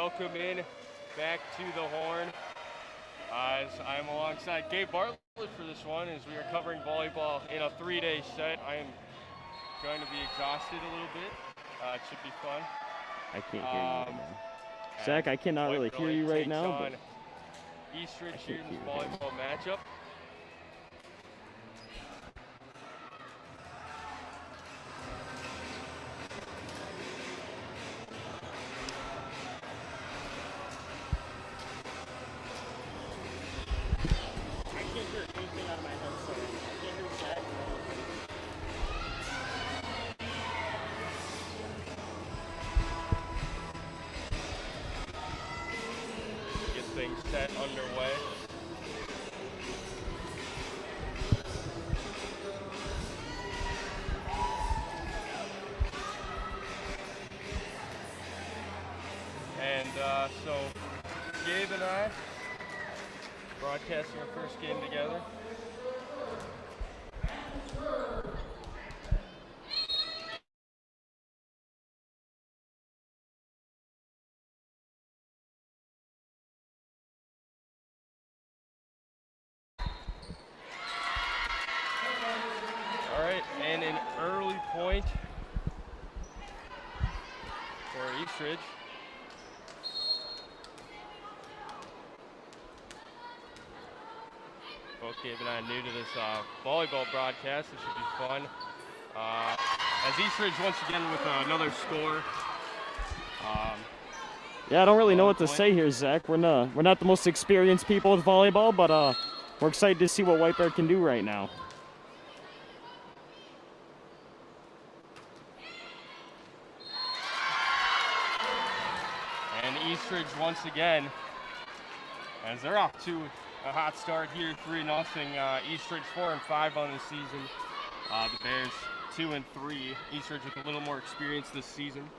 welcome in back to the Horn. As I'm alongside Gabe Bartlett for this one, as we are covering volleyball in a 3-day set. I am going to be exhausted a little bit. It should be fun. I can't hear you right now. Zach, I cannot really hear you right now. But Eastridge here in this volleyball matchup. Set underway. And so Gabe and I broadcasting our first game together. And an early point for Eastridge. Both Gabe and I are new to this volleyball broadcast. It should be fun. As Eastridge once again with another score. Yeah, I don't really know what to say here, Zach. We're not the most experienced people with volleyball, but we're excited to see what White Bear can do right now. Eastridge once again, as they're off to a hot start here, 3-0. Eastridge 4-5 on the season. The Bears 2-3. Eastridge with a little more experience this season.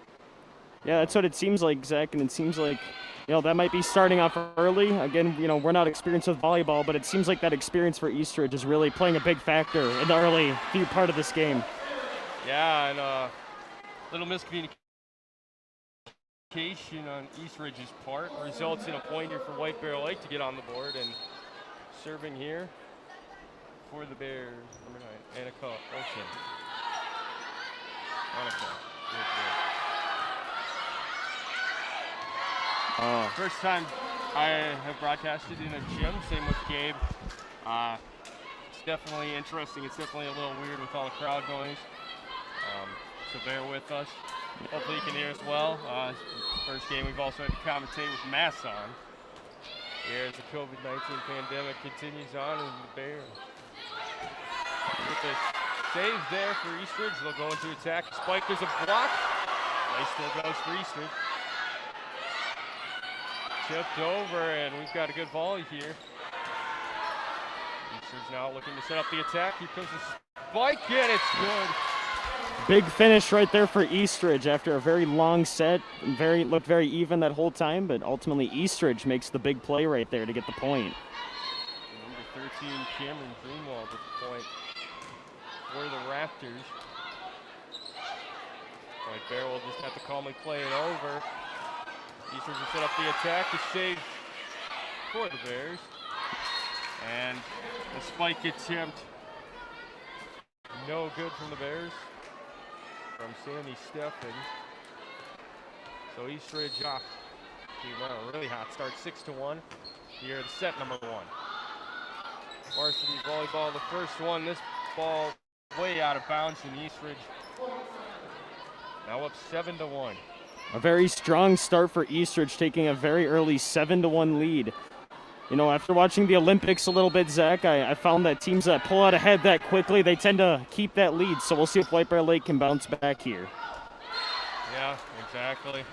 Yeah, that's what it seems like, Zach, and it seems like, that might be starting off early. Again, we're not experienced with volleyball, but it seems like that experience for Eastridge is really playing a big factor in the early few part of this game. Yeah, and little miscommunication on Eastridge's part results in a point here for White Bear Lake to get on the board, and serving here for the Bears, number 9, Annika Olsen. First time I have broadcasted in a gym, same with Gabe. It's definitely interesting. It's definitely a little weird with all the crowd noise, so bear with us. Hopefully you can hear us well. First game we've also had to commentate with masks on. Here as the COVID-19 pandemic continues on in the Bears. With this save there for Eastridge, they'll go into attack. Spike, there's a block. Play still goes for Eastridge. Tipped over, and we've got a good volley here. Eastridge now looking to set up the attack. Here comes the spike, and it's good. Big finish right there for Eastridge after a very long set. Looked very even that whole time, but ultimately Eastridge makes the big play right there to get the point. Number 13, Cameron Greenwald with the point for the Raptors. White Bear will just have to calmly play it over. Eastridge will set up the attack to save for the Bears. And the spike attempt, no good from the Bears. From Sandy Steffen. So Eastridge off to a really hot start, 6-1 here in set number 1. Varsity volleyball, the first one. This ball way out of bounds in Eastridge. Now up 7-1. A very strong start for Eastridge, taking a very early 7-1 lead. After watching the Olympics a little bit, Zach, I found that teams that pull out ahead that quickly, they tend to keep that lead. So we'll see if White Bear Lake can bounce back here. Yeah, exactly.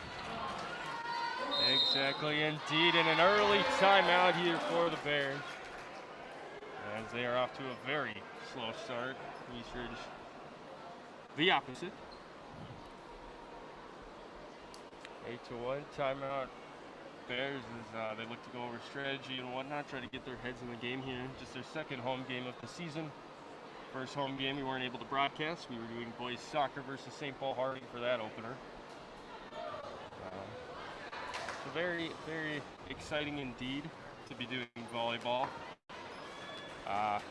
Exactly indeed. And an early timeout here for the Bears, as they are off to a very slow start. Eastridge the opposite. 8-1 timeout. Bears as they look to go over strategy and whatnot, try to get their heads in the game here. Just their second home game of the season. First home game we weren't able to broadcast. We were doing boys soccer versus St. Paul Harding for that opener. So very, very exciting indeed to be doing volleyball. A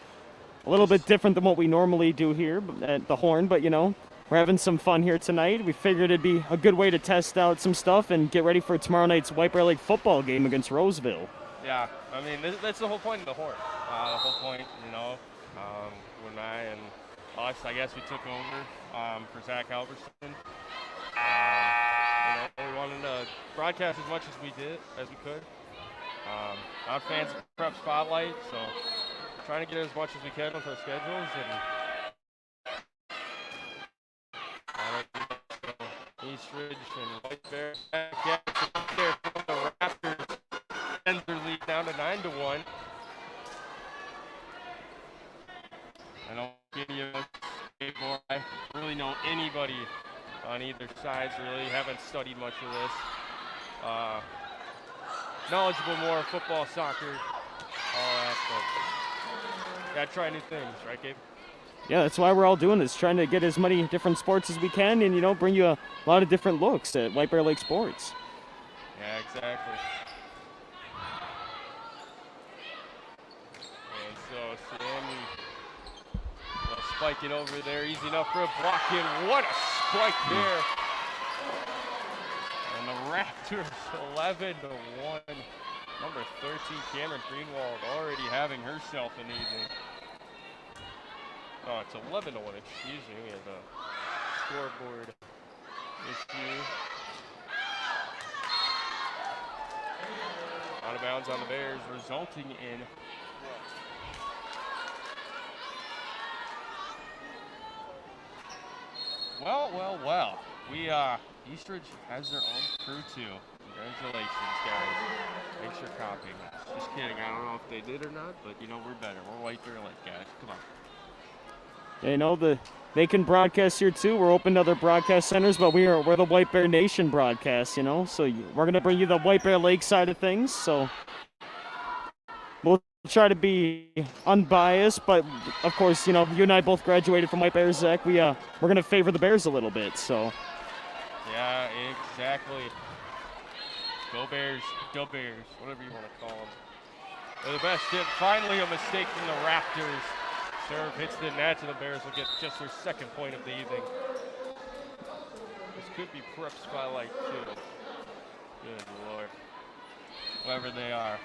little bit different than what we normally do here at the Horn, but you know, we're having some fun here tonight. We figured it'd be a good way to test out some stuff and get ready for tomorrow night's White Bear Lake football game against Roseville. Yeah, I mean, that's the whole point of the Horn. The whole point, you know, when I and us, I guess we took over for Zach Halverson. You know, we wanted to broadcast as much as we could. Not fans of Prep Spotlight, so trying to get as much as we can with our schedules. And Eastridge and White Bear back there from the Raptors. Ends their lead down to 9-1. I don't give you more. I really know anybody on either side. Really haven't studied much of this. Knowledgeable more football, soccer, all that, but gotta try new things, right, Gabe? Yeah, that's why we're all doing this, trying to get as many different sports as we can and, you know, bring you a lot of different looks at White Bear Lake sports. Yeah, exactly. And so Sammy will spike it over there, easy enough for a block in. What a spike there. And the Raptors 11-1. Number 13, Cameron Greenwald, already having herself an evening. Oh, it's 11-1, excuse me. We have a scoreboard issue. Out of bounds on the Bears, resulting in well. We Eastridge has their own crew too. Congratulations, guys. Thanks for copying. Just kidding. I don't know if they did or not, but you know we're better. We're White Bear Lake, guys. Come on. Yeah, you know, they can broadcast here too. We're open to other broadcast centers, but we're the White Bear Nation broadcast, you know. So we're gonna bring you the White Bear Lake side of things. So we'll try to be unbiased, but of course, you know, you and I both graduated from White Bear, Zach. We're gonna favor the Bears a little bit. So. Yeah, exactly. Go Bears, whatever you want to call them. They're the best hit. Finally, a mistake from the Raptors. Serve hits the net, and the Bears will get just their second point of the evening. This could be Prep Spotlight too. Good Lord. Whoever they are.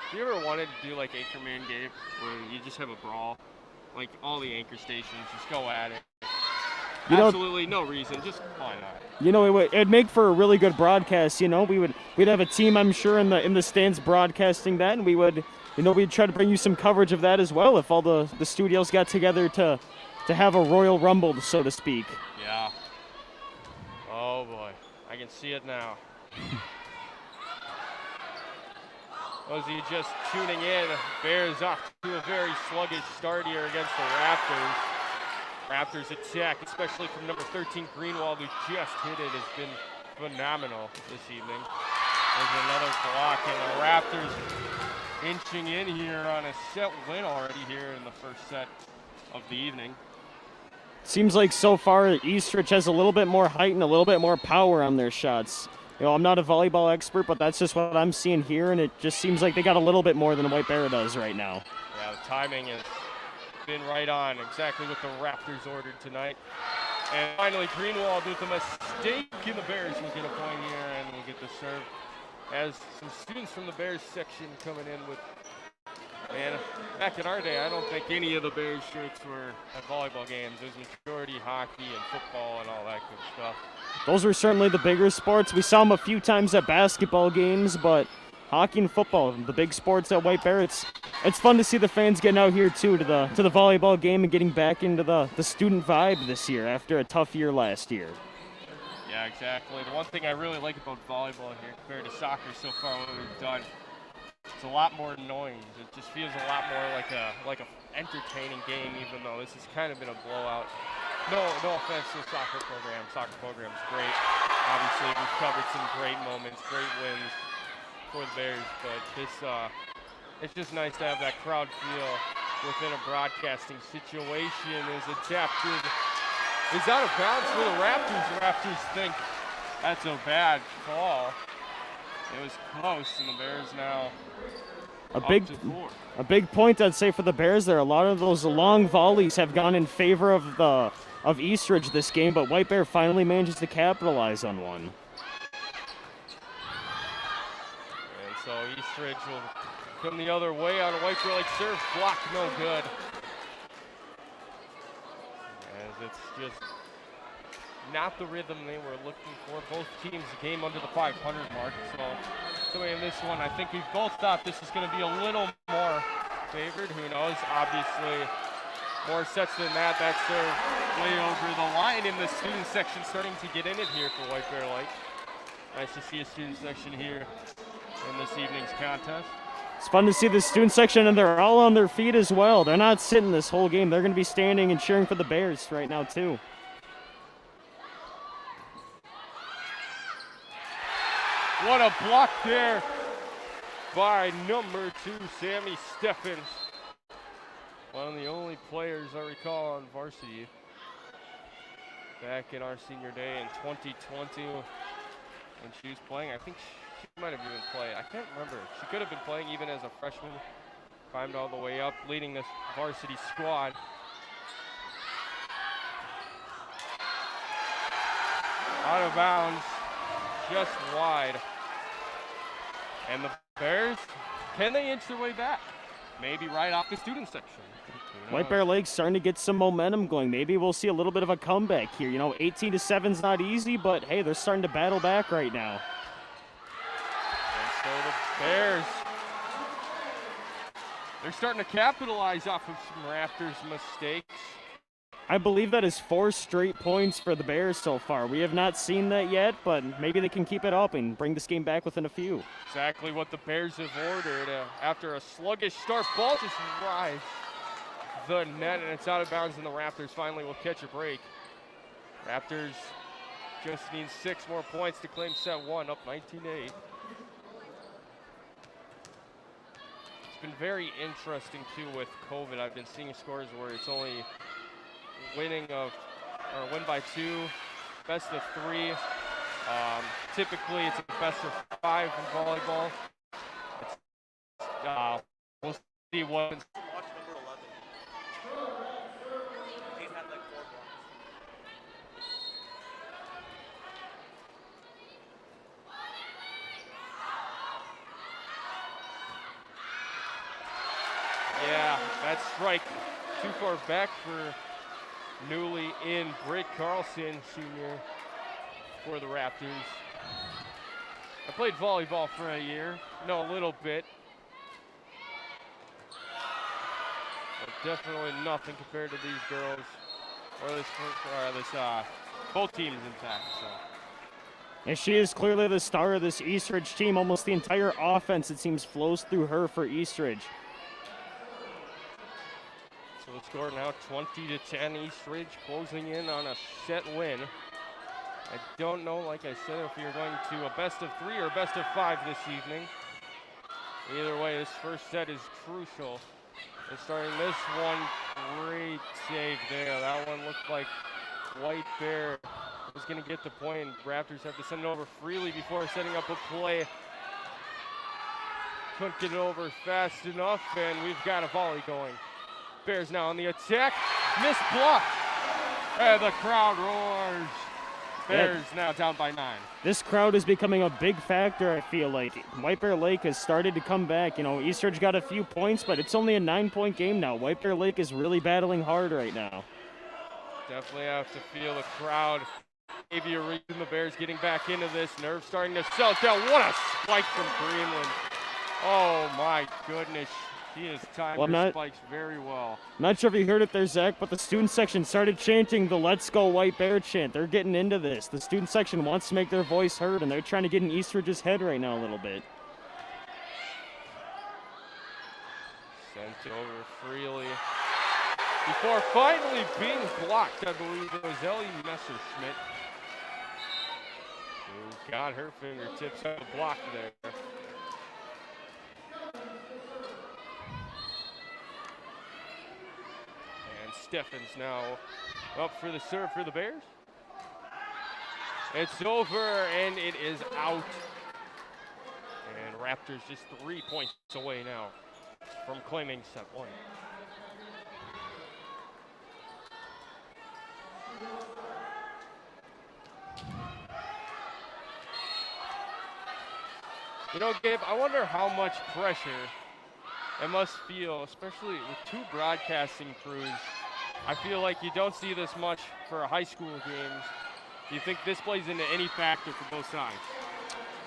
If you ever wanted to do like Anchorman, Gabe, where you just have a brawl, like all the anchor stations, just go at it. You Absolutely no reason, just why not? You know, it'd make for a really good broadcast. You know, we'd have a team, I'm sure, in the stands broadcasting that, and we'd try to bring you some coverage of that as well if all the studios got together to have a Royal Rumble, so to speak. Yeah. Oh boy, I can see it now. Was he just tuning in? Bears off to a very sluggish start here against the Raptors. Raptors attack, especially from number 13 Greenwald, who just hit it, has been phenomenal this evening. There's another block, and the Raptors inching in here on a set win already here in the first set of the evening. Seems like so far Eastridge has a little bit more height and a little bit more power on their shots. You know, I'm not a volleyball expert, but that's just what I'm seeing here, and it just seems like they got a little bit more than White Bear does right now. Yeah, the timing has been right on, exactly what the Raptors ordered tonight. And finally, Greenwald with a mistake, and the Bears will get a point here, and we'll get the serve. As some students from the Bears section coming in with, man, back in our day, I don't think any of the Bears shirts were at volleyball games. It was majority hockey and football and all that good stuff. Those were certainly the bigger sports. We saw them a few times at basketball games, but hockey and football, the big sports at White Bear, it's fun to see the fans getting out here too to the volleyball game and getting back into the student vibe this year after a tough year last year. Yeah, exactly. The one thing I really like about volleyball here compared to soccer so far, what we've done, it's a lot more noise. It just feels a lot more like a entertaining game, even though this has kind of been a blowout. No offense to the soccer program. Soccer program's great. Obviously, we've covered some great moments, great wins for the Bears, but this it's just nice to have that crowd feel within a broadcasting situation. Is adapted, is out of bounds for the Raptors. The Raptors think that's a bad call. It was close, and the Bears now A up big, to 4. a big point I'd say for the Bears there. A lot of those long volleys have gone in favor of Eastridge this game, but White Bear finally manages to capitalize on one. And so Eastridge will come the other way on a White Bear Lake serve. Block no good. As it's just not the rhythm they were looking for. Both teams came under the 500 mark. So coming in this one, I think we both thought this was going to be a little more favored. Who knows? Obviously, more sets than that. That serve way over the line in the student section, starting to get in it here for White Bear Lake. Nice to see a student section here in this evening's contest. It's fun to see the student section, and they're all on their feet as well. They're not sitting this whole game. They're going to be standing and cheering for the Bears right now, too. What a block there by number 2, Sammy Steffens. One of the only players I recall on varsity back in our senior day in 2020 when she was playing. I think she might have even played. I can't remember. She could have been playing even as a freshman. Climbed all the way up, leading this varsity squad. Out of bounds, just wide. And the Bears, can they inch their way back? Maybe right off the student section. White Bear Lake's starting to get some momentum going. Maybe we'll see a little bit of a comeback here. You know, 18-7's not easy, but hey, they're starting to battle back right now. And so the Bears, they're starting to capitalize off of some Raptors mistakes. I believe that is 4 straight points for the Bears so far. We have not seen that yet, but maybe they can keep it up and bring this game back within a few. Exactly what the Bears have ordered. After a sluggish start, ball just rides the net, and it's out of bounds, and the Raptors finally will catch a break. Raptors just need 6 more points to claim set 1, up 19-8. It's been very interesting, too, with COVID. I've been seeing scores where it's only win by 2, best of 3. Typically, it's a best of 5 in volleyball. We'll see what. Watch number 11. He's had like 4 blocks. Yeah, that's strike too far back for newly in Britt Carlson, senior, for the Raptors. I played volleyball for a year, know a little bit, but definitely nothing compared to these girls, or both teams, in fact. So. And she is clearly the star of this Eastridge team. Almost the entire offense, it seems, flows through her for Eastridge. So the score now 20-10, Eastridge closing in on a set win. I don't know, like I said, if you're going to a best of 3 or best of 5 this evening. Either way, this first set is crucial. And starting this one, great save there. That one looked like White Bear was going to get the point. Raptors have to send it over freely before setting up a play. Couldn't get it over fast enough, and we've got a volley going. Bears now on the attack. Missed block. And the crowd roars. Bears now down by 9. This crowd is becoming a big factor, I feel like. White Bear Lake has started to come back. You know, Eastridge got a few points, but it's only a 9-point game now. White Bear Lake is really battling hard right now. Definitely have to feel the crowd. Maybe a reason the Bears getting back into this. Nerve starting to sell down. What a spike from Greenland. Oh my goodness. He has timed her spikes very well. Not sure if you heard it there, Zach, but the student section started chanting the Let's Go White Bear chant. They're getting into this. The student section wants to make their voice heard, and they're trying to get in Eastridge's head right now a little bit. Sent over freely. Before finally being blocked, I believe it was Ellie Messerschmidt who got her fingertips on the block there. Steffens now up for the serve for the Bears. It's over, and it is out. Raptors just 3 points away now from claiming set one. You know, Gabe, I wonder how much pressure it must feel, especially with two broadcasting crews. I feel like you don't see this much for high school games. Do you think this plays into any factor for both sides?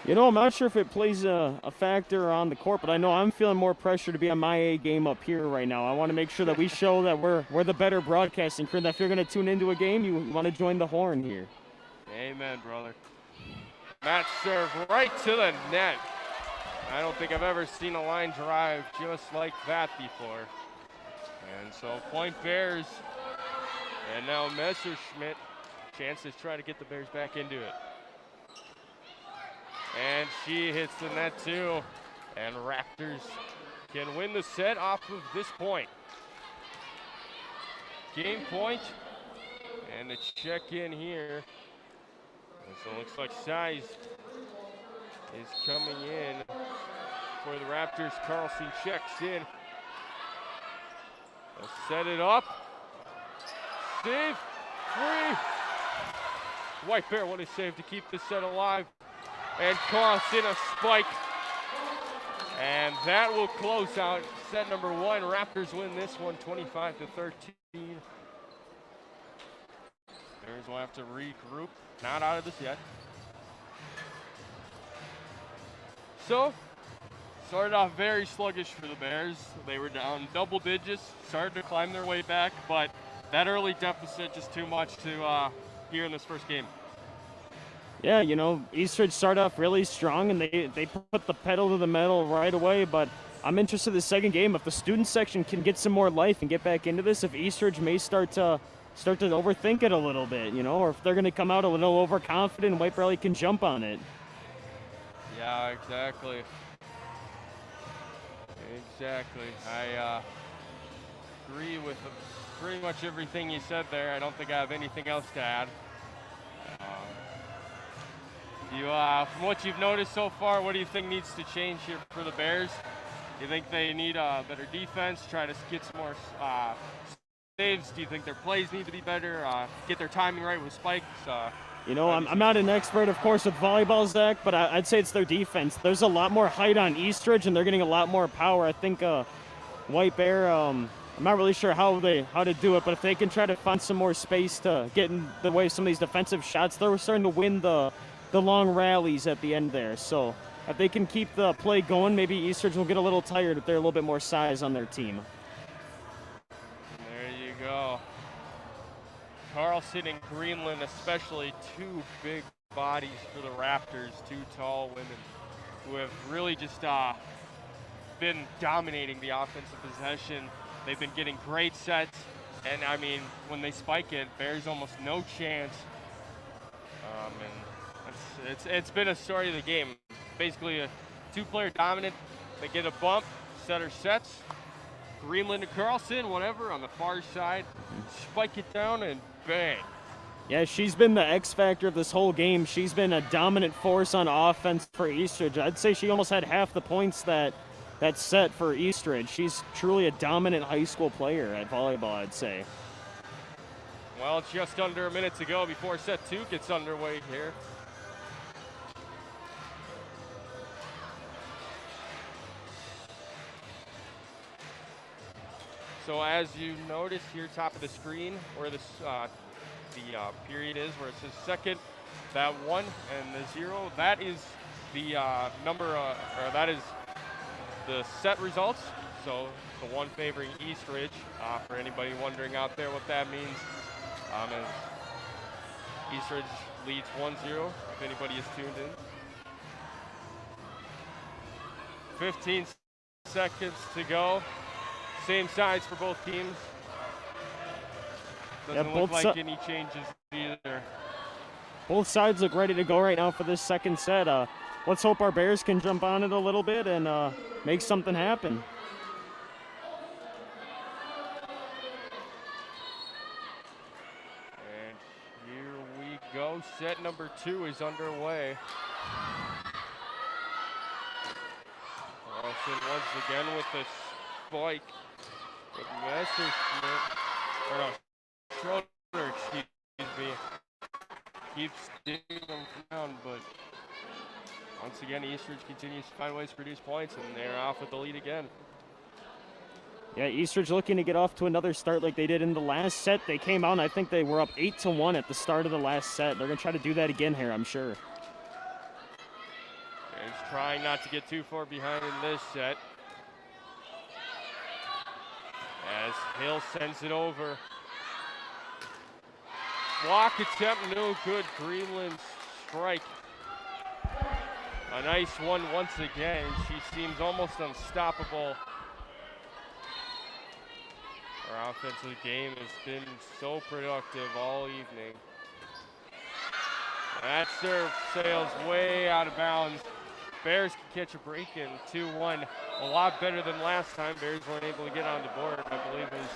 You know, I'm not sure if it plays a factor on the court, but I know I'm feeling more pressure to be on my A game up here right now. I want to make sure that we show that we're the better broadcasting crew. That if you're going to tune into a game, you want to join the horn here. Amen, brother. Match serve right to the net. I don't think I've ever seen a line drive just like that before. And so point Bears. And now Messerschmidt. Chance to try to get the Bears back into it. And she hits the net too. And Raptors can win the set off of this point. Game point. And the check in here. And so it looks like Size is coming in for the Raptors. Carlson checks in. They'll set it up. Save. Free. White Bear, what a save to keep the set alive. And Carlson a spike. And that will close out set number one. Raptors win this one 25-13. Bears will have to regroup. Not out of this yet. So, started off very sluggish for the Bears. They were down double digits, started to climb their way back, but that early deficit just too much to here in this first game. Yeah, you know, Eastridge started off really strong, and they put the pedal to the metal right away, but I'm interested in the second game. If the student section can get some more life and get back into this, if Eastridge may start to overthink it a little bit, you know, or if they're going to come out a little overconfident and White Bear can jump on it. Yeah, exactly. Exactly. I agree with pretty much everything you said there. I don't think I have anything else to add. From what you've noticed so far, what do you think needs to change here for the Bears? Do you think they need a better defense, try to get some more saves? Do you think their plays need to be better, get their timing right with spikes? You know, I'm not an expert, of course, with volleyball, Zach, but I'd say it's their defense. There's a lot more height on Eastridge, and they're getting a lot more power. I think White Bear, I'm not really sure how to do it, but if they can try to find some more space to get in the way of some of these defensive shots, they're starting to win the long rallies at the end there. So if they can keep the play going, maybe Eastridge will get a little tired if they're a little bit more size on their team. There you go. Carlson and Greenland, especially two big bodies for the Raptors, two tall women who have really just been dominating the offensive possession. They've been getting great sets, and I mean, when they spike it, Bears almost no chance. And it's been a story of the game. Basically a two-player dominant. They get a bump, setter sets. Greenland to Carlson, whatever, on the far side. Spike it down and bang. Yeah, she's been the X factor of this whole game. She's been a dominant force on offense for Eastridge. I'd say she almost had half the points that set for Eastridge. She's truly a dominant high school player at volleyball, I'd say. Well, it's just under a minute to go before set two gets underway here. So as you notice here, top of the screen, where this the period is, where it says second, that 1 and the 0, that is the number, or that is the set results. So the one favoring Eastridge. For anybody wondering out there what that means, as Eastridge leads 1-0, if anybody is tuned in. 15 seconds to go. Same sides for both teams. Doesn't look like any changes either. Both sides look ready to go right now for this second set. Let's hope our Bears can jump on it a little bit and make something happen. And here we go. Set number 2 is underway. Carlson once again with the spike. With Messerschmidt, or no, Schroeder, excuse me, keeps digging them down, but once again, Eastridge continues to find ways to produce points, and they're off with the lead again. Yeah, Eastridge looking to get off to another start like they did in the last set. They came out, and I think they were up 8-1 at the start of the last set. They're going to try to do that again here, I'm sure. He's trying not to get too far behind in this set. As Hill sends it over. Block attempt, no good. Greenland's strike. A nice one once again. She seems almost unstoppable. Our offensive game has been so productive all evening. That serve sails way out of bounds. Bears can catch a break in 2-1. A lot better than last time. Bears weren't able to get on the board. I believe it was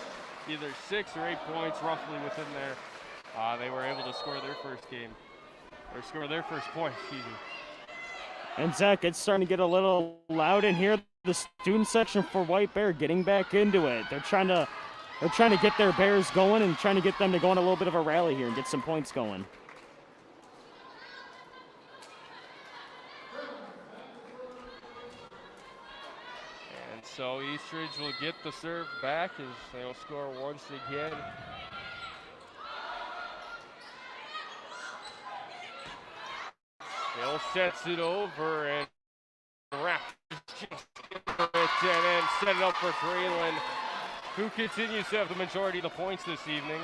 either 6 or 8 points roughly within there. They were able to score their first point, excuse me. And Zach, it's starting to get a little loud in here. The student section for White Bear getting back into it. They're trying to get their Bears going and trying to get them to go on a little bit of a rally here and get some points going. And so Eastridge will get the serve back as they'll score once again. Hill sets it over and Raptors just it and then set it up for Greenland, who continues to have the majority of the points this evening.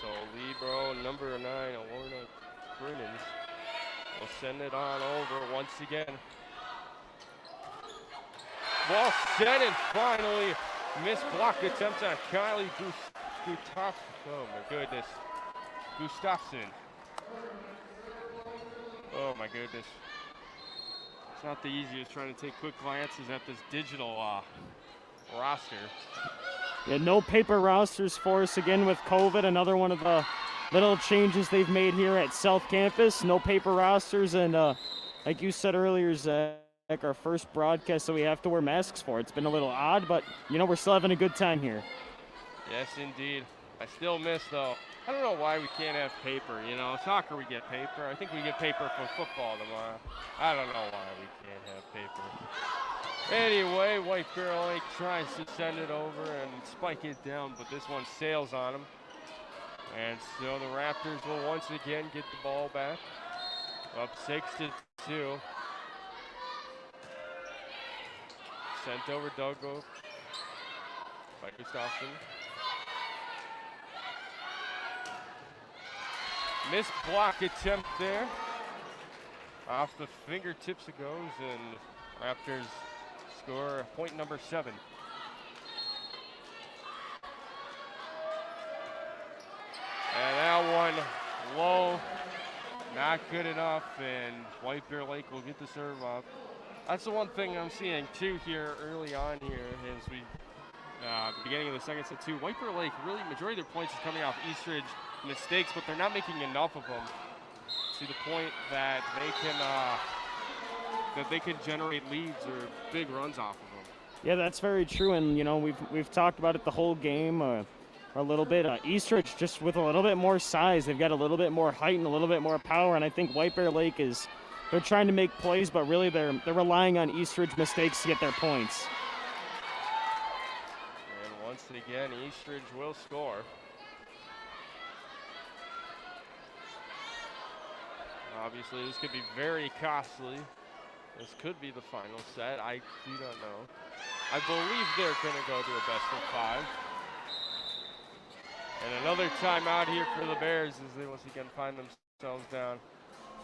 So libero number 9, Alorna Grinnens, will send it on over once again. Ball set and finally missed block attempt on Kylie Gustaf. Oh my goodness. Gustafsson. Oh my goodness. It's not the easiest trying to take quick glances at this digital roster. Yeah, no paper rosters for us again with COVID. Another one of the little changes they've made here at South Campus. No paper rosters, and like you said earlier, Zach, our first broadcast, so we have to wear masks for. It's been a little odd, but you know, we're still having a good time here. Yes, indeed. I still miss, though. I don't know why we can't have paper. You know, soccer we get paper. I think we get paper for football tomorrow. I don't know why we can't have paper. Anyway, White Bear Lake tries to send it over and spike it down, but this one sails on him. And so the Raptors will once again get the ball back. Up 6-2. Sent over Duggo by Gustafsson. Missed block attempt there. Off the fingertips it goes, and Raptors score point number 7. And that one low, not good enough, and White Bear Lake will get the serve up. That's the one thing I'm seeing too here early on here as we beginning of the second set too. White Bear Lake, really majority of their points is coming off Eastridge mistakes, but they're not making enough of them to the point that they can generate leads or big runs off of them. Yeah, that's very true, and you know, we've talked about it the whole game a little bit. Eastridge just with a little bit more size, they've got a little bit more height and a little bit more power, and I think White Bear Lake they're trying to make plays, but really they're relying on Eastridge mistakes to get their points. And once again, Eastridge will score. Obviously, this could be very costly. This could be the final set. I do not know. I believe they're going to go to a best of 5. And another timeout here for the Bears as they once again find themselves down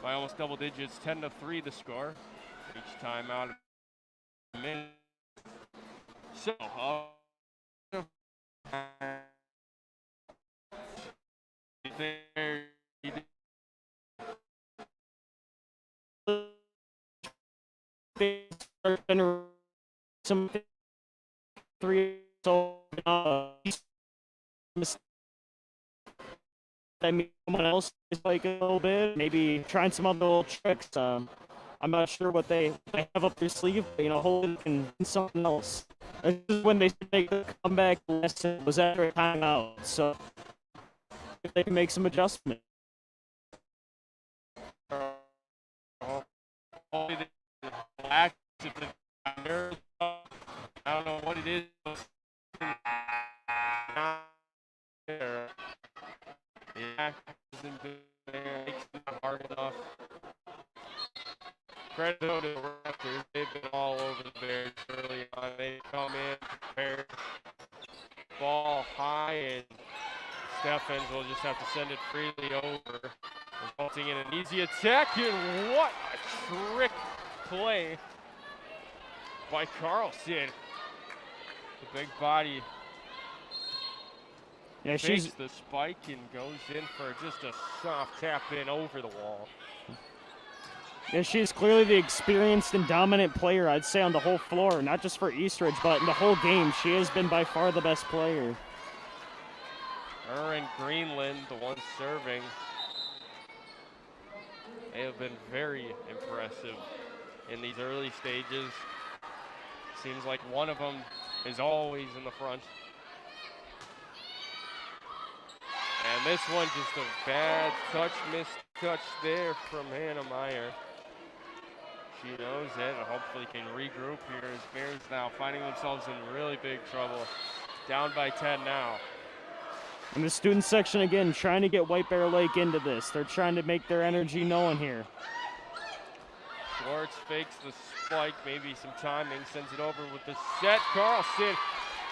by almost double digits, 10-3 the score. Each timeout a minute. So, some 3 so I mean, someone else is like a little bit, maybe trying some other little tricks. I'm not sure what they have up their sleeve, but, hopefully they can do something else. This is when they make the comeback. Lesson was after a timeout, so if they can make some adjustments. Hopefully they relax if they're I don't know what it is. Yeah, isn't there, makes it not hard enough. Credit to the Raptors, they've been all over the Bears early on. They come in, prepared, ball high, and Steffens will just have to send it freely over, resulting in an easy attack. And what a trick play by Carlson. The big body fakes the spike and goes in for just a soft tap in over the wall. Yeah, she's clearly the experienced and dominant player, I'd say, on the whole floor, not just for Eastridge, but in the whole game. She has been by far the best player. Her and Greenland, the ones serving, they have been very impressive in these early stages. Seems like one of them is always in the front. And this one, just a bad touch, missed touch there from Hannah Meyer. She knows it and hopefully can regroup here as Bears now finding themselves in really big trouble. Down by 10 now. And the student section, again, trying to get White Bear Lake into this. They're trying to make their energy known here. Schwartz fakes the spike, maybe some timing, sends it over with the set. Carlson,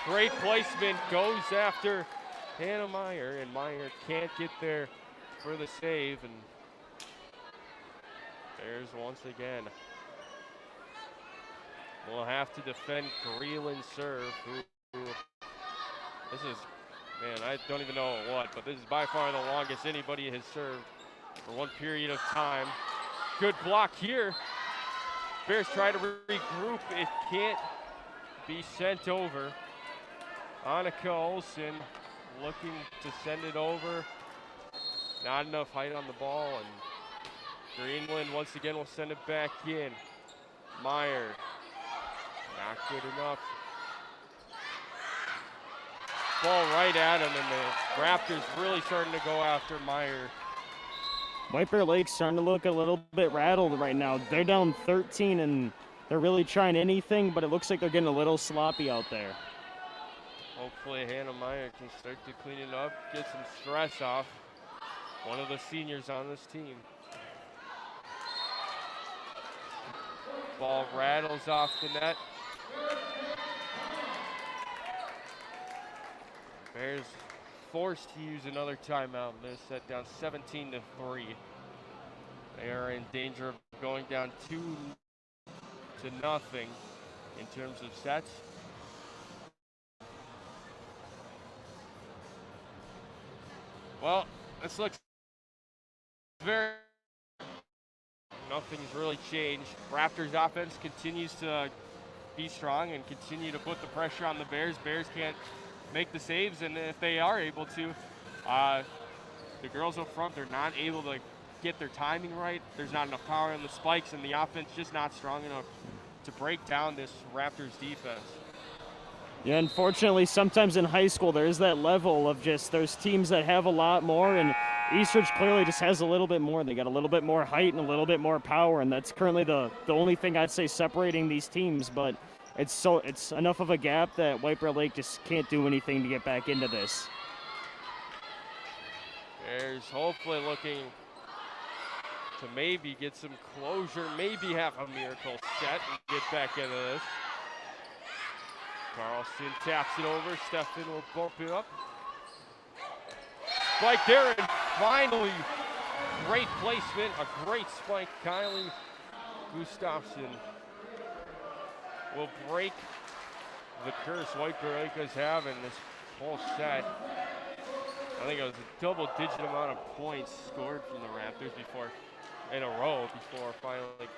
great placement, goes after Hannah Meyer, and Meyer can't get there for the save, and Bears once again will have to defend Greenland's serve, who this is, man, I don't even know what, but this is by far the longest anybody has served for one period of time. Good block here. Bears try to regroup. It can't be sent over. Annika Olsen looking to send it over. Not enough height on the ball, and Greenland once again will send it back in. Meyer, not good enough. Ball right at him, and the Raptors really starting to go after Meyer. White Bear Lake's starting to look a little bit rattled right now. They're down 13, and they're really trying anything, but it looks like they're getting a little sloppy out there. Hopefully Hannah Meyer can start to clean it up, get some stress off. One of the seniors on this team. Ball rattles off the net. Bears forced to use another timeout. They're set down 17-3. They are in danger of going down 2-0 in terms of sets. Well, this looks very, nothing's really changed. Raptors offense continues to be strong and continue to put the pressure on the Bears. Bears can't make the saves, and if they are able to, the girls up front, they're not able to get their timing right. There's not enough power in the spikes, and the offense just not strong enough to break down this Raptors defense. Yeah, unfortunately, sometimes in high school, there is that level of just there's teams that have a lot more, and Eastridge clearly just has a little bit more. They got a little bit more height and a little bit more power, and that's currently the only thing I'd say separating these teams. But it's enough of a gap that White Bear Lake just can't do anything to get back into this. Bears hopefully looking to maybe get some closure, maybe have a miracle set and get back into this. Carlson taps it over. Steffen will bump it up. Spike there, and finally, great placement, a great spike. Kylie Gustafson will break the curse White Bear Lake is having this whole set. I think it was a double-digit amount of points scored from the Raptors in a row before finally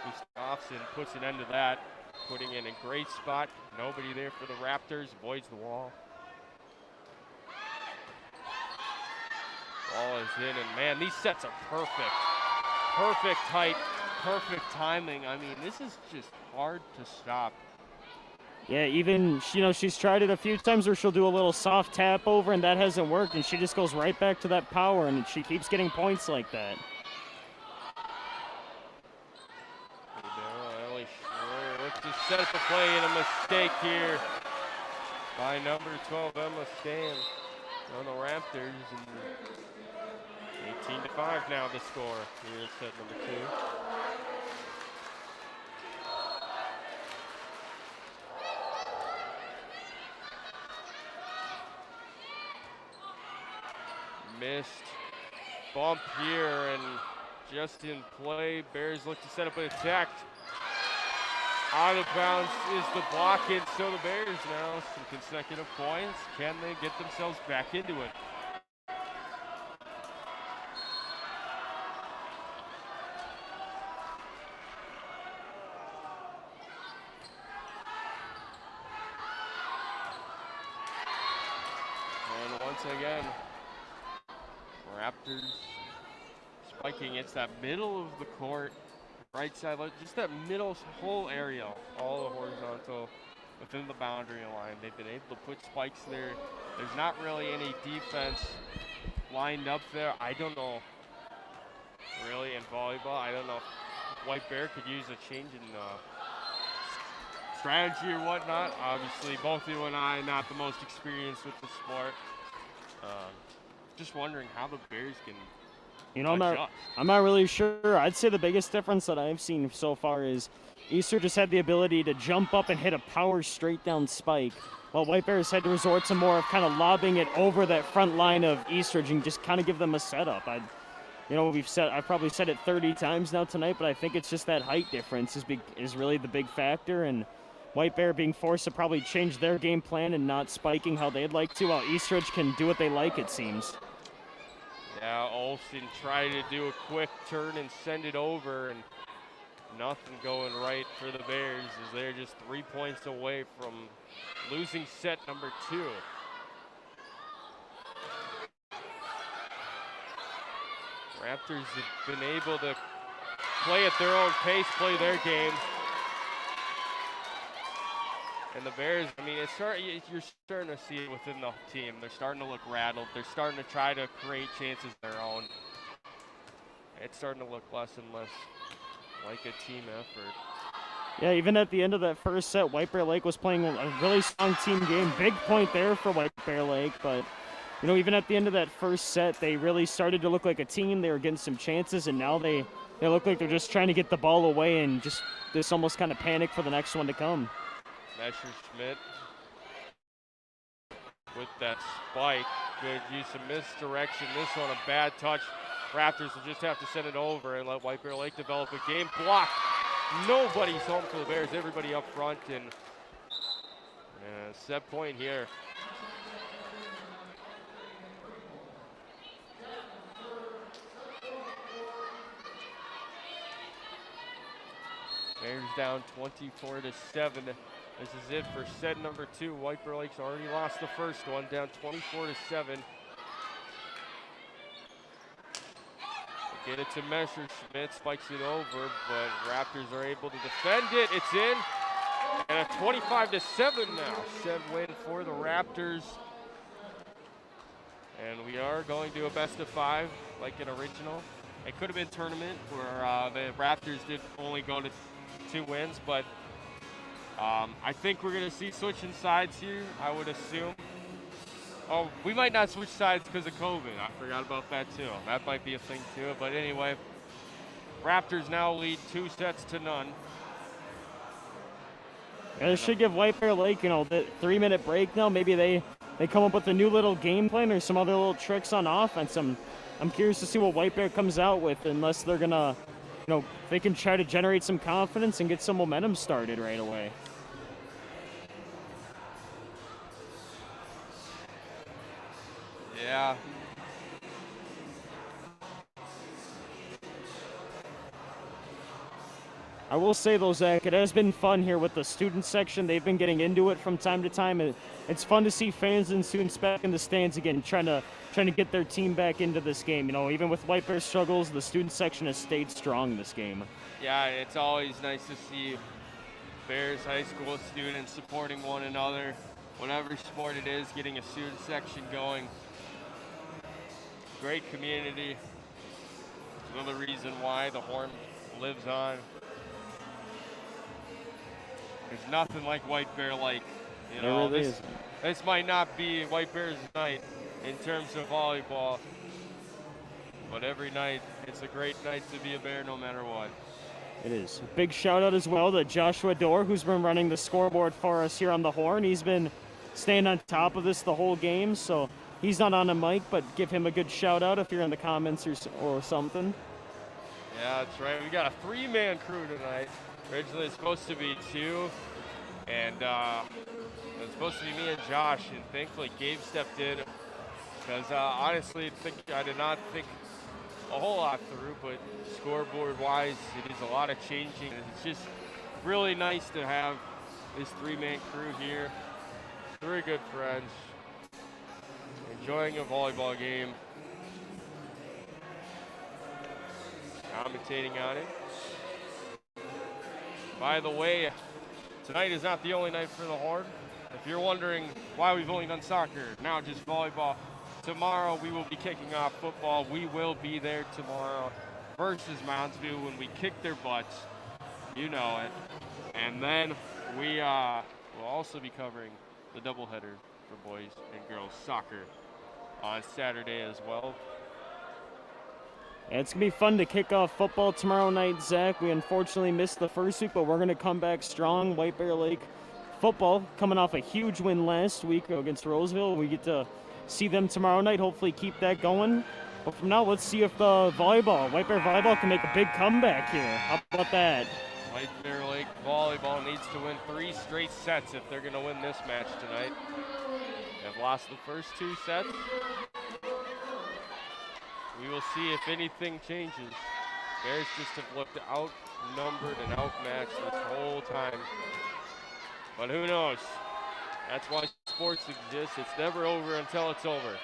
Gustafson puts an end to that. Putting in a great spot. Nobody there for the Raptors. Avoids the wall. Ball is in, and man, these sets are perfect. Perfect height, perfect timing. I mean, this is just hard to stop. Yeah, even, she's tried it a few times where she'll do a little soft tap over, and that hasn't worked, and she just goes right back to that power, and she keeps getting points like that. Ellie Schroeder looks to set up the play, and a mistake here by number 12, Emma Stan on the Raptors. And 18-5 now the score here in set number 2. Missed bump here and just in play. Bears look to set up an attack. Out of bounds is the block, and so the Bears now some consecutive points. Can they get themselves back into it? And once again, Raptors spiking. It's that middle of the court, right side, just that middle whole area, all the horizontal within the boundary line. They've been able to put spikes there. There's not really any defense lined up there. I don't know, really, in volleyball, I don't know if White Bear could use a change in strategy or whatnot. Obviously, both you and I not the most experienced with the sport. Just wondering how the Bears can I'm not really sure. I'd say the biggest difference that I've seen so far is Easter just had the ability to jump up and hit a power straight down spike, while White Bears had to resort to more of kind of lobbing it over that front line of Eastridge and just kind of give them a setup. I've probably said it 30 times now tonight, but I think it's just that height difference is really the big factor, and White Bear being forced to probably change their game plan and not spiking how they'd like to, while Eastridge can do what they like, it seems. Yeah, Olsen tried to do a quick turn and send it over, and nothing going right for the Bears as they're just 3 points away from losing set number 2. Raptors have been able to play at their own pace, play their game. And the Bears, I mean, you're starting to see it within the team. They're starting to look rattled. They're starting to try to create chances of their own. It's starting to look less and less like a team effort. Yeah, even at the end of that first set, White Bear Lake was playing a really strong team game. Big point there for White Bear Lake, but even at the end of that first set, they really started to look like a team. They were getting some chances, and now they look like they're just trying to get the ball away and just this almost kind of panic for the next one to come. Messerschmidt with that spike. Good use of misdirection. This one a bad touch. Raptors will just have to send it over and let White Bear Lake develop a game. Block. Nobody's home for the Bears. Everybody up front, and set point here. Bears down 24-7. This is it for set number 2. White Bear Lake's already lost the first one, down 24-7. Get it to Messerschmidt, spikes it over, but Raptors are able to defend it. It's in, and a 25-7 now. Set win for the Raptors. And we are going to a best of 5, like an original. It could have been tournament where the Raptors did only go to 2 wins, but I think we're going to see switching sides here, I would assume. Oh, we might not switch sides because of COVID. I forgot about that too. That might be a thing too. But anyway, Raptors now lead 2-0. Yeah, this should give White Bear Lake, the 3-minute break now. Maybe they come up with a new little game plan or some other little tricks on offense. I'm curious to see what White Bear comes out with, unless they're gonna, they can try to generate some confidence and get some momentum started right away. Yeah. I will say though, Zach, it has been fun here with the student section. They've been getting into it from time to time. It's fun to see fans and students back in the stands again, trying to get their team back into this game. You know, even with White Bear struggles, the student section has stayed strong this game. Yeah, it's always nice to see Bears high school students supporting one another. Whatever sport it is, getting a student section going. Great community. It's another reason why the Horn lives on. There's nothing like White Bear Lake. You know, There really is. this might not be White Bear's night in terms of volleyball, but every night it's a great night to be a Bear no matter what. It is. Big shout out as well to Joshua Dorr, who's been running the scoreboard for us here on the Horn. He's been staying on top of this the whole game, so he's not on a mic, but give him a good shout out if you're in the comments or something. Yeah, that's right. We got a 3-man crew tonight. Originally it's supposed to be 2, and it was supposed to be me and Josh, and thankfully Gabe stepped in because honestly I did not think a whole lot through, but scoreboard wise it is a lot of changing. It's just really nice to have this 3-man crew here. 3 good friends enjoying a volleyball game, commentating on it. By the way, tonight is not the only night for the Horn. If you're wondering why we've only done soccer, now just volleyball, tomorrow we will be kicking off football. We will be there tomorrow versus Mounds View when we kick their butts. You know it. And then we will also be covering the doubleheader for boys and girls soccer on Saturday as well. Yeah, it's going to be fun to kick off football tomorrow night, Zach. We unfortunately missed the first week, but we're going to come back strong. White Bear Lake football coming off a huge win last week against Roseville. We get to see them tomorrow night, hopefully keep that going. But from now, let's see if the White Bear Volleyball can make a big comeback here. How about that? White Bear Lake Volleyball needs to win 3 straight sets if they're going to win this match tonight. They've lost the first 2 sets. We will see if anything changes. Bears just have looked outnumbered and outmatched this whole time. But who knows? That's why sports exist. It's never over until it's over.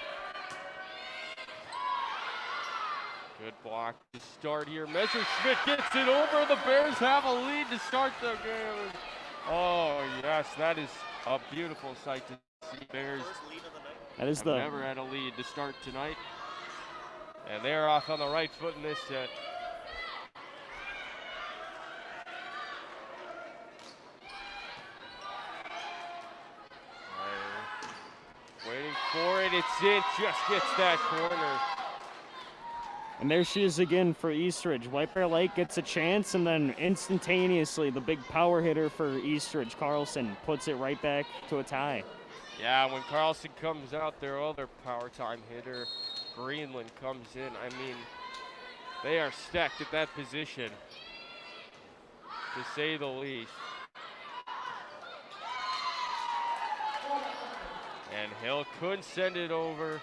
Good block to start here. Messerschmidt gets it over. The Bears have a lead to start the game. Oh, yes, that is a beautiful sight to see. Bears have never had a lead to start tonight. And they're off on the right foot in this set. Waiting for it, it's in, just gets that corner. And there she is again for Eastridge. White Bear Lake gets a chance, and then instantaneously the big power hitter for Eastridge, Carlson, puts it right back to a tie. Yeah, when Carlson comes out, their other power time hitter, Greenland, comes in. I mean, they are stacked at that position, to say the least. And Hill couldn't send it over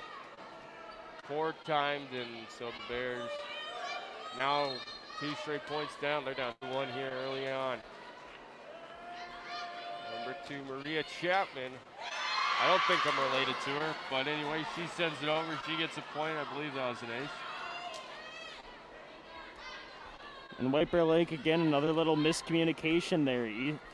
4 times, and so the Bears now 2 straight points down. They're down to 1 here early on. Number 2, Maria Chapman. I don't think I'm related to her, but anyway, she sends it over. She gets a point. I believe that was an ace. And White Bear Lake, again, another little miscommunication there.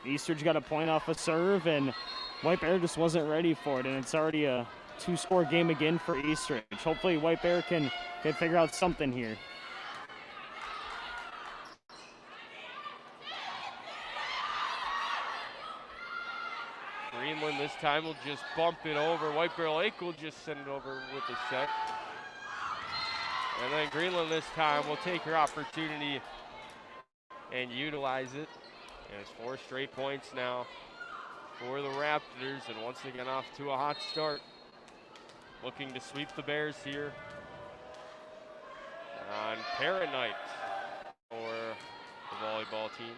Eastridge got a point off a serve, and White Bear just wasn't ready for it, and it's already a 2-score game again for Eastridge. Hopefully White Bear can figure out something here. Greenland this time will just bump it over. White Bear Lake will just send it over with the set. And then Greenland this time will take her opportunity and utilize it. And it's 4 straight points now for the Raptors, and once again off to a hot start. Looking to sweep the Bears here on parent night for the volleyball team.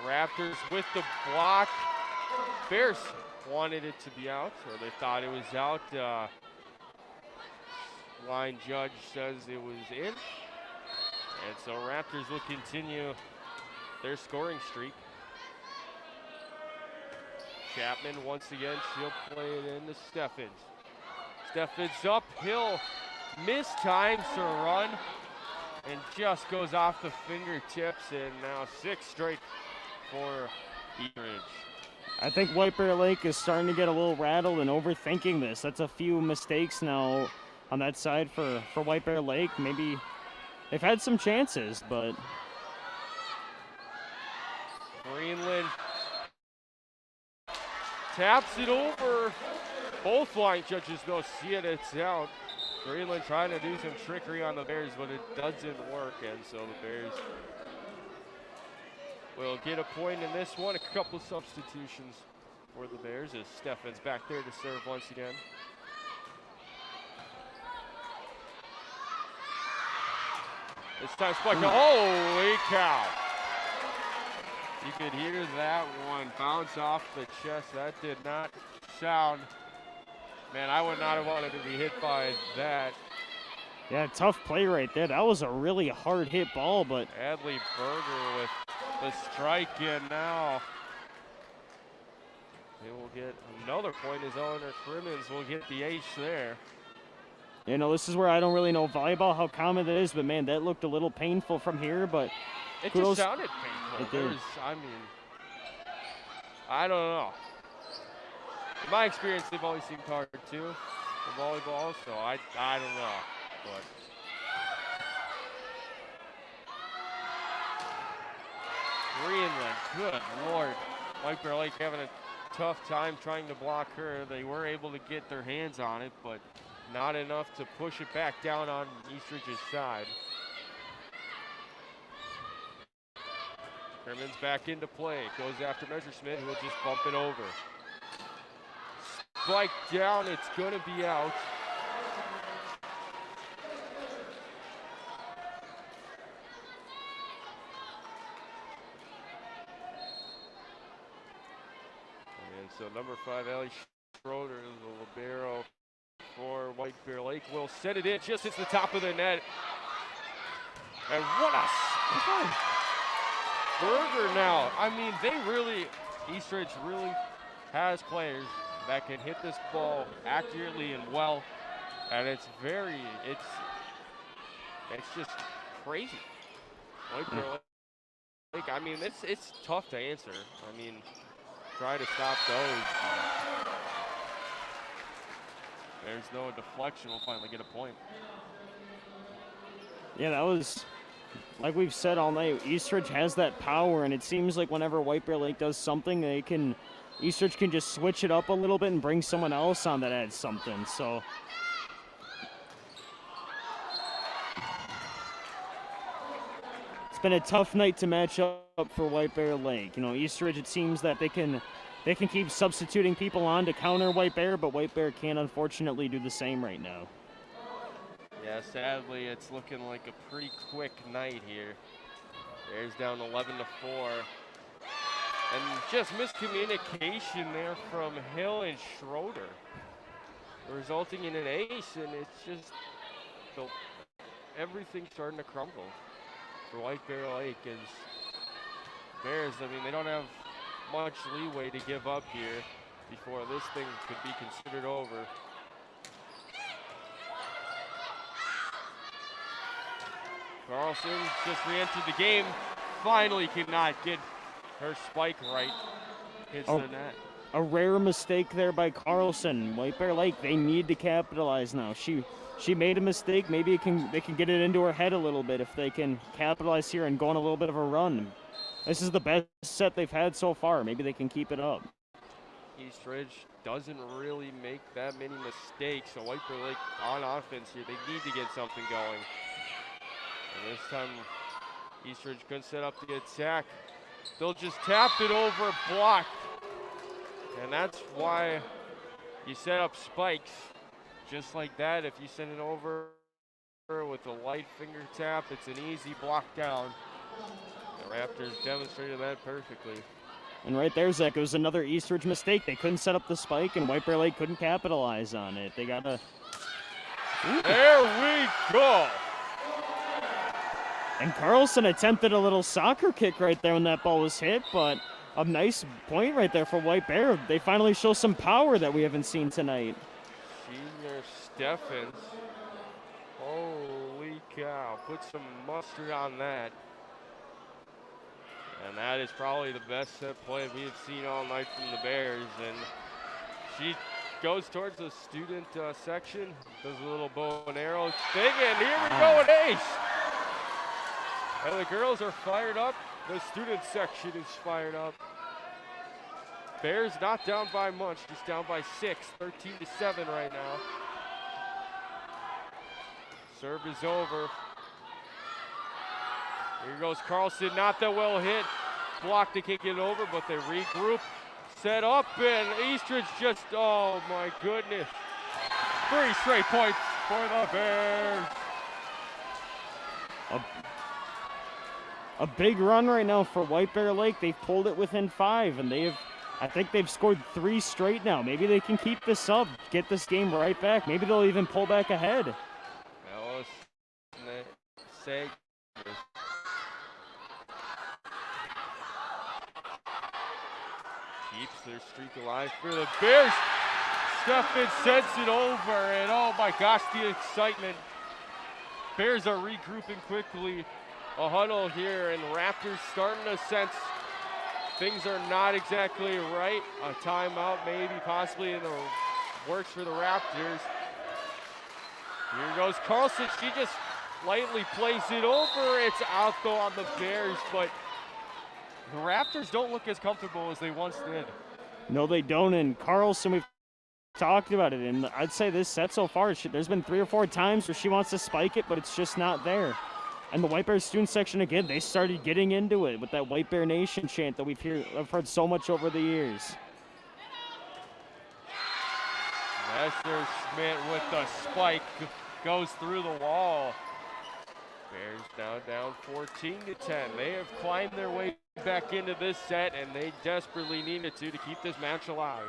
Raptors with the block. Bears wanted it to be out, or they thought it was out. line judge says it was in. And so Raptors will continue their scoring streak. Chapman once again, she'll play it into Steffens. Steffens uphill, mistimes to run, and just goes off the fingertips, and now 6 straight for Eastridge. I think White Bear Lake is starting to get a little rattled and overthinking this. That's a few mistakes now on that side for White Bear Lake. Maybe they've had some chances, but Greenland taps it over. Both line judges though see it, it's out. Greenland trying to do some trickery on the Bears, but it doesn't work, and so the Bears will get a point in this one. A couple substitutions for the Bears as Steffens back there to serve once again. This time Spike, holy cow. You could hear that one bounce off the chest. That did not sound, man, I would not have wanted to be hit by that. yeah, tough play right there. That was a really hard hit ball, but Adley Berger with the strike in now. They will get another point as Eleanor Crimmins will get the ace there. you know, this is where I don't really know volleyball, how common that is, but man, that looked a little painful from here, but It kudos. just sounded painful. It did. I mean, I don't know. In my experience, they've always seemed hard too, the volleyball, so I don't know. But Greenland, good Lord. White Bear Lake having a tough time trying to block her. They were able to get their hands on it, but not enough to push it back down on Eastridge's side. Crimmins back into play, goes after Messerschmidt, who will just bump it over. Spike down, it's gonna be out. And so number 5, Allie Schroeder, the libero for White Bear Lake, will set it in, just hits the top of the net. And what a spike! Berger now, I mean, Eastridge really has players that can hit this ball accurately and well, and it's just crazy. White Bear Lake, I mean, it's tough to answer. I mean, try to stop those. There's no deflection, we'll finally get a point. yeah, that was, like we've said all night, Eastridge has that power, and it seems like whenever White Bear Lake does something, Eastridge can just switch it up a little bit and bring someone else on that adds something. So it's been a tough night to match up for White Bear Lake. You know, Eastridge, it seems that they can keep substituting people on to counter White Bear, but White Bear can't unfortunately do the same right now. Yeah, sadly, it's looking like a pretty quick night here. Bears down 11-4. And just miscommunication there from Hill and Schroeder, resulting in an ace, and it's just everything's starting to crumble for White Bear Lake. As Bears, I mean, they don't have much leeway to give up here before this thing could be considered over. Carlson just re-entered the game, finally cannot get her spike right, hits the net. A rare mistake there by Carlson. White Bear Lake, they need to capitalize now. She made a mistake. Maybe they can get it into her head a little bit if they can capitalize here and go on a little bit of a run. This is the best set they've had so far. Maybe they can keep it up. Eastridge doesn't really make that many mistakes, so White Bear Lake on offense here, they need to get something going. And this time, Eastridge couldn't set up the attack. They'll just tap it over, blocked. And that's why you set up spikes just like that. If you send it over with a light finger tap, it's an easy block down. The Raptors demonstrated that perfectly. And right there, Zach, it was another Eastridge mistake. They couldn't set up the spike, and White Bear Lake couldn't capitalize on it. They gotta There we go. And Carlson attempted a little soccer kick right there when that ball was hit, but a nice point right there for White Bear. They finally show some power that we haven't seen tonight. Senior Steffens. Holy cow. Put some mustard on that. And that is probably the best set play we have seen all night from the Bears. And she goes towards the student section, does a little bow and arrow thing, and here we go, an ace. And the girls are fired up. The student section is fired up. Bears not down by much, just down by 6, 13-7 right now. Serve is over. Here goes Carlson, not that well hit. Blocked, they can't get it over, but they regroup. Set up, and Eastridge just, oh my goodness. 3 straight points for the Bears. A big run right now for White Bear Lake. They've pulled it within 5, and I think they've scored 3 straight now. Maybe they can keep this up, get this game right back. Maybe they'll even pull back ahead. That was say. Keeps their streak alive for the Bears. Steffens sends it over, and oh my gosh, the excitement. Bears are regrouping quickly. A huddle here, and Raptors starting to sense things are not exactly right. A timeout maybe possibly in the works for the Raptors. Here goes Carlson. She just lightly plays it over. It's out though on the Bears, but the Raptors don't look as comfortable as they once did. No, they don't, and Carlson, we've talked about it, and I'd say this set so far, there's been 3 or 4 times where she wants to spike it, but it's just not there. And the White Bear student section, again, they started getting into it with that White Bear Nation chant that I've heard so much over the years. Esther Schmidt with the spike goes through the wall. Bears now down 14-10. They have climbed their way back into this set, and they desperately needed to keep this match alive.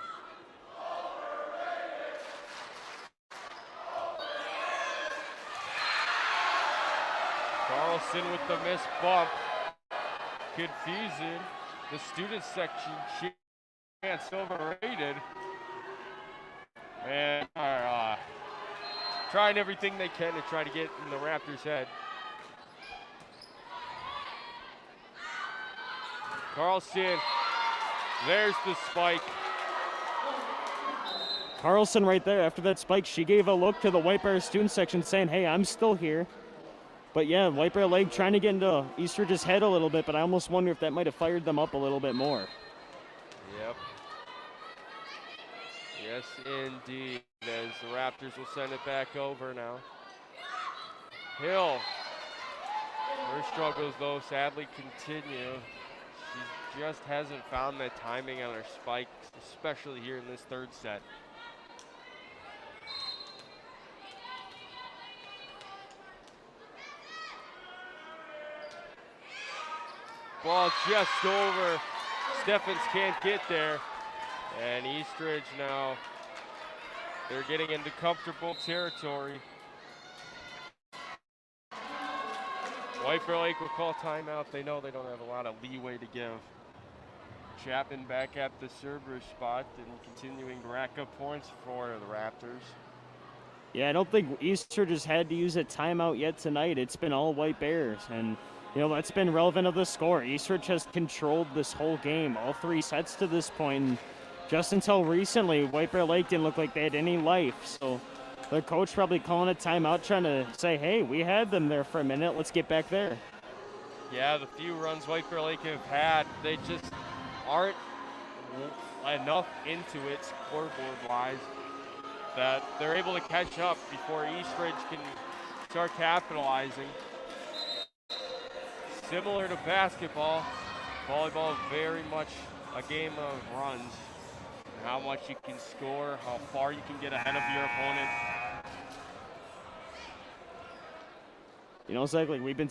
Carlson with the missed bump. Confusing. The student section chance overrated. And are trying everything they can to try to get in the Raptors' head. Carlson, there's the spike. Carlson right there, after that spike, she gave a look to the White Bear student section saying, hey, I'm still here. But yeah, White Bear Lake trying to get into Eastridge's head a little bit, but I almost wonder if that might have fired them up a little bit more. Yep. Yes, indeed, as the Raptors will send it back over now. Hill. Her struggles, though, sadly continue. She just hasn't found that timing on her spikes, especially here in this third set. Ball just over. Steffens can't get there. And Eastridge now, they're getting into comfortable territory. White Bear Lake will call timeout. They know they don't have a lot of leeway to give. Chapman back at the server spot and continuing to rack up points for the Raptors. Yeah, I don't think Eastridge has had to use a timeout yet tonight. It's been all White Bears, and you know, that's been relevant of the score. Eastridge has controlled this whole game, all 3 sets to this point. And just until recently, White Bear Lake didn't look like they had any life. So their coach probably calling a timeout, trying to say, hey, we had them there for a minute. Let's get back there. Yeah, the few runs White Bear Lake have had, they just aren't enough into it scoreboard-wise that they're able to catch up before Eastridge can start capitalizing. Similar to basketball, volleyball very much a game of runs. How much you can score, how far you can get ahead of your opponent. You know, Zach, like we've been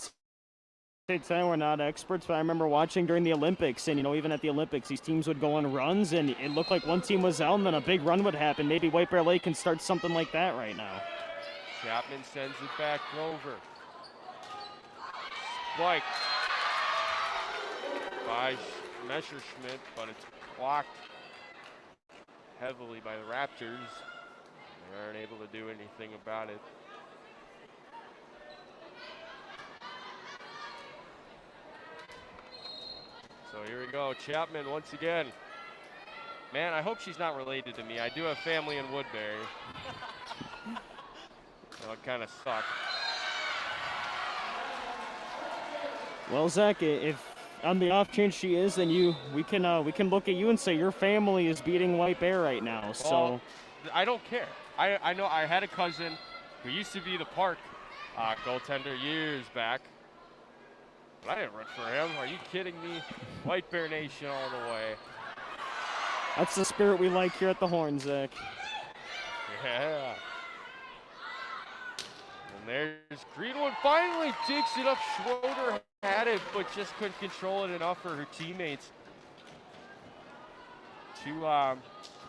saying we're not experts, but I remember watching during the Olympics, and you know, even at the Olympics, these teams would go on runs, and it looked like one team was out, and then a big run would happen. Maybe White Bear Lake can start something like that right now. Chapman sends it back over. Spiked by Messerschmidt, but it's blocked heavily by the Raptors. They aren't able to do anything about it. So here we go, Chapman once again. Man, I hope she's not related to me. I do have family in Woodbury. So it kind of sucked. Well, Zach, if on the off chance she is, then we can look at you and say your family is beating White Bear right now. So well, I don't care. I know I had a cousin who used to be the Park goaltender years back. But I didn't root for him. Are you kidding me? White Bear Nation all the way. That's the spirit we like here at the Horn, Zach. Yeah. And there's Greenwood finally digs it up. Schroeder had it, but just couldn't control it enough for her teammates to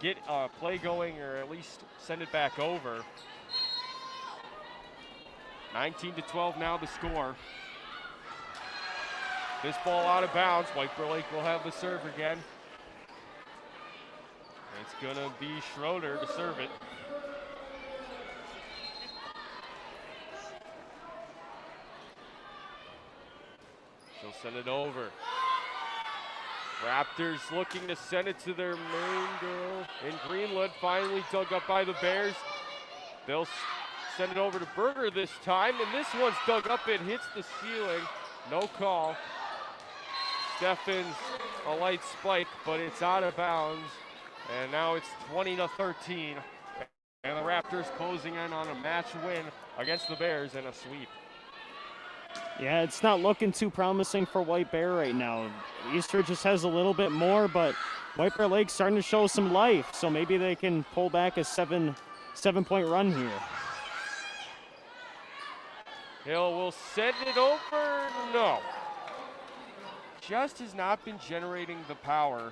get play going or at least send it back over. 19-12 now the score. This ball out of bounds. White Bear Lake will have the serve again. It's gonna be Schroeder to serve it. She'll send it over. Raptors looking to send it to their main girl in Greenwood. Finally dug up by the Bears. They'll send it over to Berger this time, and this one's dug up. It hits the ceiling. No call. Steffens a light spike, but it's out of bounds. And now it's 20-13. And the Raptors closing in on a match win against the Bears and a sweep. Yeah, it's not looking too promising for White Bear right now. Easter just has a little bit more, but White Bear Lake's starting to show some life, so maybe they can pull back a seven-point run here. Hill will send it over. No. Just has not been generating the power.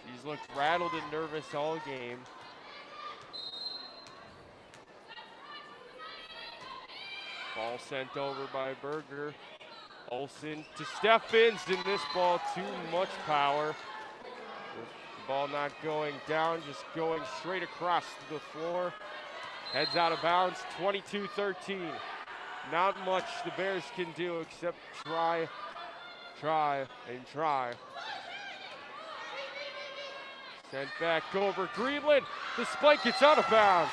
She's looked rattled and nervous all game. Ball sent over by Berger. Olsen to Steffens, and this ball too much power. The ball not going down, just going straight across the floor. Heads out of bounds, 22-13. Not much the Bears can do except try, and try. Sent back over Greenland. The spike gets out of bounds.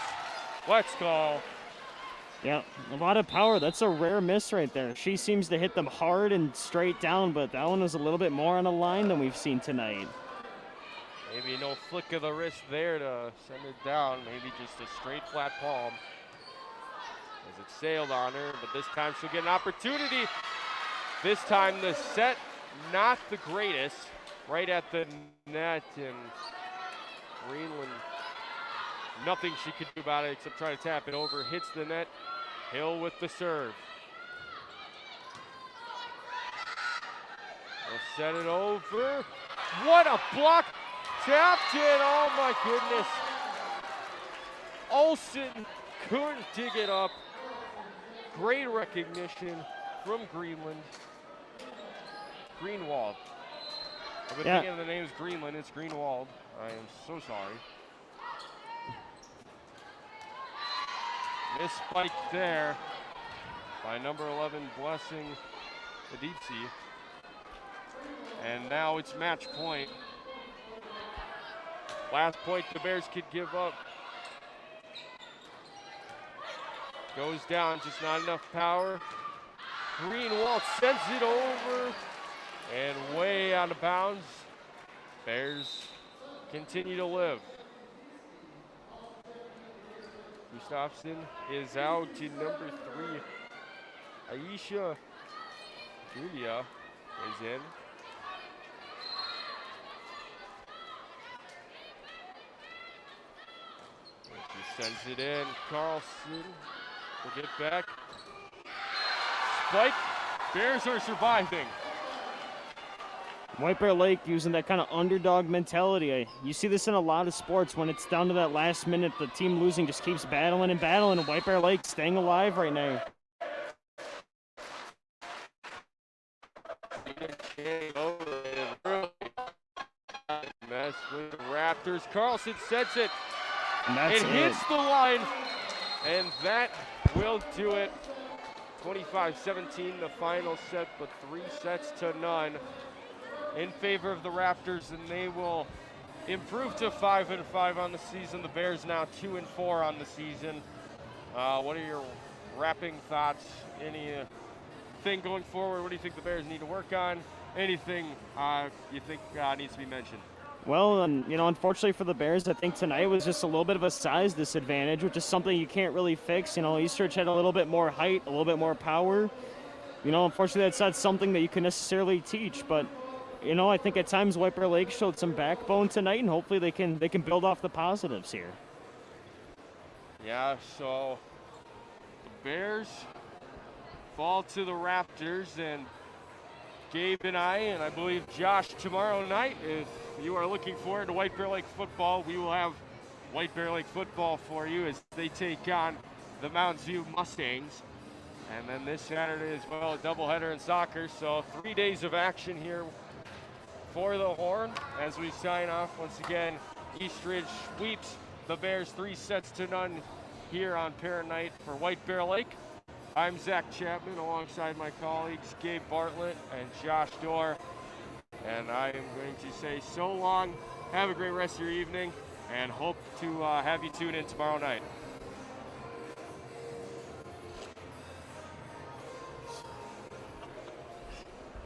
Let's go. Yeah, a lot of power. That's a rare miss right there. She seems to hit them hard and straight down, but that one was a little bit more on a line than we've seen tonight. Maybe no flick of the wrist there to send it down. Maybe just a straight flat palm as it sailed on her, but this time she'll get an opportunity. This time the set, not the greatest. Right at the net, and Greenland, nothing she could do about it except try to tap it over. Hits the net. Hill with the serve. They'll set it over. What a block! Tapped in, oh my goodness. Olsen couldn't dig it up. Great recognition from Greenland. Greenwald. I've been thinking the name is Greenland, it's Greenwald. I am so sorry. Miss spike there by number 11, Blessing Aditsi. And now it's match point. Last point the Bears could give up. Goes down, just not enough power. Greenwald sends it over and way out of bounds. Bears continue to live. Gustafsson is out to number 3. Aisha Julia is in. She sends it in. Carlson will get back. Spike. Bears are surviving. White Bear Lake using that kind of underdog mentality. You see this in a lot of sports. When it's down to that last minute, the team losing just keeps battling and battling, and White Bear Lake staying alive right now. Mess with the Raptors. Carlson sets it. And that's it hits the line, and that will do it. 25-17 the final set, but 3-0 in favor of the Raptors, and they will improve to 5-5 on the season. The Bears now 2-4 on the season. What are your wrapping thoughts? Anything going forward? What do you think the Bears need to work on? Anything you think needs to be mentioned? Well, unfortunately for the Bears, I think tonight was just a little bit of a size disadvantage, which is something you can't really fix. Eastridge had a little bit more height, a little bit more power. Unfortunately, that's not something that you can necessarily teach. But, I think at times White Bear Lake showed some backbone tonight, and hopefully they can build off the positives here. Yeah, so the Bears fall to the Raptors, and Gabe and I believe Josh tomorrow night, if you are looking forward to White Bear Lake football, we will have White Bear Lake football for you as they take on the Mounds View Mustangs. And then this Saturday as well, a doubleheader in soccer. So 3 days of action here for the Horn as we sign off. Once again, Eastridge sweeps the Bears 3-0 here on Parent Night for White Bear Lake. I'm Zach Chapman alongside my colleagues Gabe Bartlett and Josh Dorr. And I am going to say so long, have a great rest of your evening, and hope to have you tune in tomorrow night.